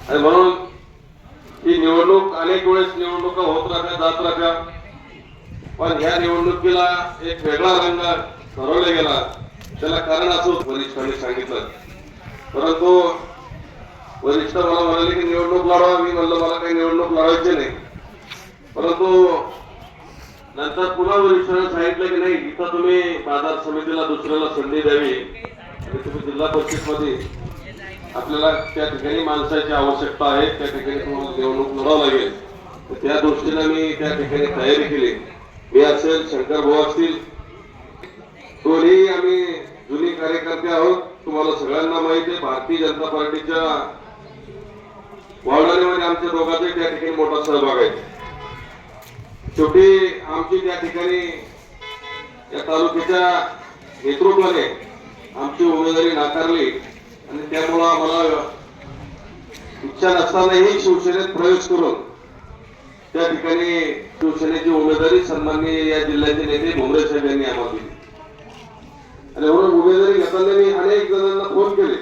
आणि म्हणून ही निवडणूक अनेक वेळेस निवडणुका होत राहत्या जात राहत्या, पण ह्या निवडणुकीला एक वेगळा रंग ठरवला गेला. त्याला कारण असं वरिष्ठांनी सांगितलं, परंतु वरिष्ठ मला म्हणाले की निवडणूक लढवा. मी म्हणलं मला काही निवडणूक लढवायची नाही. परंतु नंतर पुन्हा वरिष्ठांनी सांगितलं की नाही, इथं तुम्ही बाजार समितीला दुसऱ्याला संधी द्यावी आणि तुम्ही जिल्हा परिषद मध्ये आपल्याला त्या ठिकाणी माणसाची आवश्यकता आहे, त्या ठिकाणी तुम्हाला निवडणूक लढावं लागेल. त्या दृष्टीने मी त्या ठिकाणी तयारी केली. मी असेल, शंकर भाऊ असतील, दोन्ही आम्ही जुनी कार्यकर्ते आहोत. तुम्हाला सगळ्यांना माहिती आहे, भारतीय जनता पार्टीच्या वाढवण्यामध्ये आमच्या दोघांचा त्या ठिकाणी मोठा सहभाग आहे. शेवटी आमची त्या ठिकाणी या तालुक्याच्या नेतृत्वाने आमची उमेदवारी नाकारली आणि त्यामुळे आम्हाला इच्छा नसतानाही शिवसेनेत प्रवेश करून त्या ठिकाणी शिवसेनेची उमेदवारी सन्माननीय या जिल्ह्याचे नेते भुमरे साहेब यांनी आम्हाला दिली. आणि म्हणून उमेदवारी घेताना मी अनेक जणांना फोन केले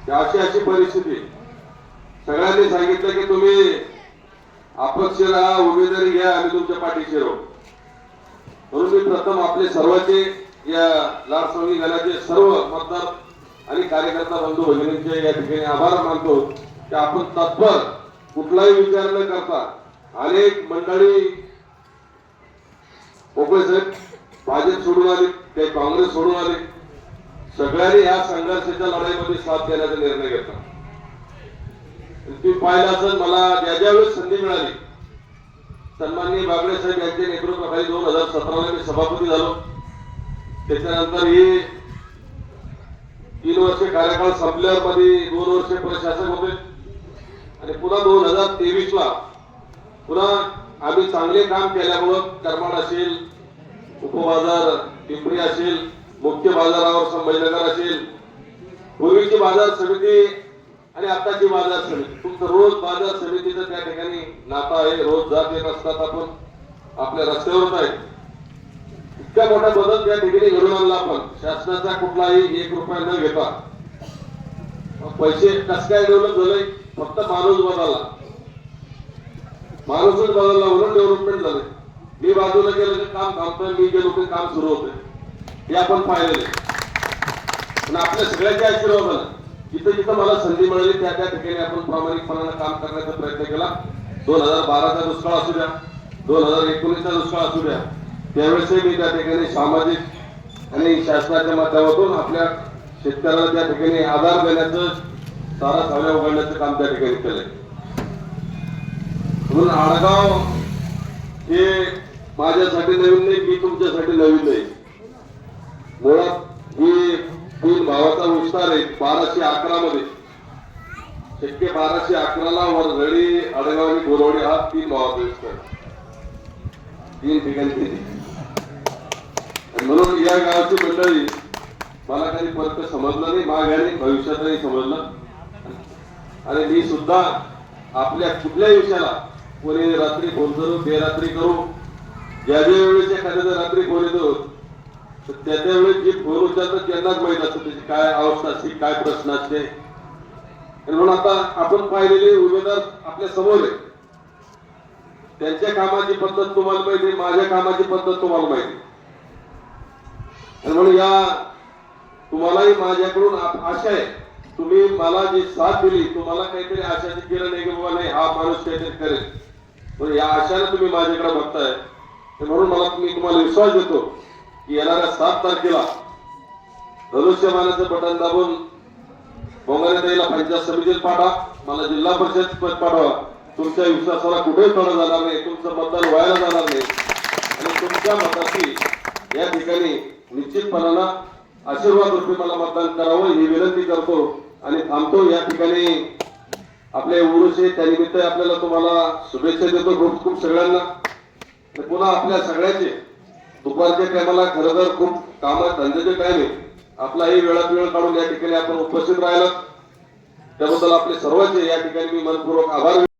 की अशी अशी परिस्थिती. सगळ्यांनी सांगितलं की तुम्ही अपक्ष राहा, उमेदवारी घ्या, आम्ही तुमच्या पाठीशी राहू. म्हणून मी प्रथम आपले सर्वांचे या लाडसंगी गणाचे सर्व मतदार आणि कार्यकर्ता बंधू भगिनींचे या ठिकाणी आभार मानतो की आपण तत्पर कुठलाही विचार न करता अनेक मंडळी मोकळे साहेब भाजप सोडून आले, ते काँग्रेस सोडून आले, सगळ्यांनी या संघर्षाच्या लढाईमध्ये साथ देण्याचा निर्णय घेतला. तुम्ही पाहिलं असेल, मला ज्या वेळेस संधी मिळाली, सन्माननीय बागडे साहेब यांच्या नेतृत्वाखाली 2017ला मी सभापती झालो. त्याच्यानंतर ही 3 वर्ष कार्यकाळ संपल्यावर मध्ये 2 वर्ष प्रशासक होते आणि पुन्हा 2023ला पुन्हा आम्ही चांगले काम केल्यामुळं करमाड असेल, उपबाजार पिंपरी असेल, मुख्य बाजारावर संभाजीनगर असेल, पूर्वीची बाजार समिती आणि आताची बाजार समिती, तुमचं रोज बाजार समितीचं त्या ठिकाणी नातं आहे. रोज जात येत असतात, आपण आपल्या रस्त्यावरच आहे. इतका मोठा बदल त्या ठिकाणी घडून आणला आपण, शासनाचा कुठलाही 1 रुपया न घेता. पैसे कसं काय डेव्हलप झालंय, फक्त माणूस बदलला, माणूसच बदलला म्हणून डेव्हलपमेंट झाले. मी बाजूला गेलं की काम थांबतोय, मी गेलो की काम सुरू होतंय, हे आपण पाहिलेलं आहे. पण आपल्या सगळ्यांचे आशीर्वाद जिथं जिथं मला संधी मिळाली त्या त्या ठिकाणी आपण प्रामाणिकपणाने काम करण्याचा प्रयत्न केला. 2012चा दुष्काळ असू द्या, 2019चा दुष्काळ असू द्या, त्यावेळेसही मी त्या ठिकाणी सामाजिक आणि शासनाच्या माध्यमातून आपल्या शेतकऱ्याला त्या ठिकाणी आधार देण्याचं, सारा सावल्या उघडण्याचं काम त्या ठिकाणी केलंय. म्हणून आडगाव हे माझ्यासाठी नवीन नाही, मी तुमच्यासाठी नवीन नाही. मुळात ही 3 भावाचा विस्तार आहे 1211 मध्ये. शक्य 1211ला वरझडी, आडगाव आणि बोरवडी हा 3 भावाचा विस्तार, 3 ठिकाणी. म्हणून या गावची मंडळी मला काही फरक समजला नाही, माघारी भविष्यातही समजलं. आणि मी सुद्धा आपल्या कुठल्याही विषयाला कोणी रात्री फोन करू, बेरात्री करू, ज्या वेळेस एखाद्या रात्री फोन येतो तर त्या वेळेस जे फोन उचलतात त्यांनाच माहित असतं त्याची काय अवस्था असते, काय प्रश्न असते. म्हणून आता आपण पाहिलेले उमेदवार आपल्या समोर आहे, त्यांच्या कामाची पद्धत तुम्हाला माहिती, माझ्या कामाची पद्धत तुम्हाला माहिती. म्हणून या तुम्हालाही माझ्याकडून आशा आहे, तुम्ही मला जी साथ दिली, तुम्हाला काहीतरी आशाची केलं नाही की बाबा नाही हा माणूस काहीतरी करेल, पण या आशाने तुम्ही माझ्याकडे बघताय. म्हणून मी तुम्हाला विश्वास देतो की येणाऱ्या 7 तारखेला धनुष्यबाणाचं बटन दाबून बोंगारेताईला पंचायत समितीत पाठवा, मला जिल्हा परिषद पद पाठवा. तुमच्या विश्वासाला कुठेही तडा जाणार नाही, तुमचं मतदान व्हायला जाणार नाही आणि तुमच्या मताची या ठिकाणी निश्चितपणानं आशीर्वाद रूपी मला मतदान करावं ही विनंती करतो आणि थांबतो. या ठिकाणी आपले उरुस आहे, त्यानिमित्त आपल्याला तुम्हाला शुभेच्छा देतो खूप खूप सगळ्यांना. पुन्हा आपल्या सगळ्याचे दुपारच्या टायमाला खरं तर खूप कामात धंद्याचे टाइम आहे, आपलाही वेळात वेळ काढून या ठिकाणी आपण उपस्थित राहिला त्याबद्दल आपले सर्वांचे या ठिकाणी मी मनपूर्वक आभार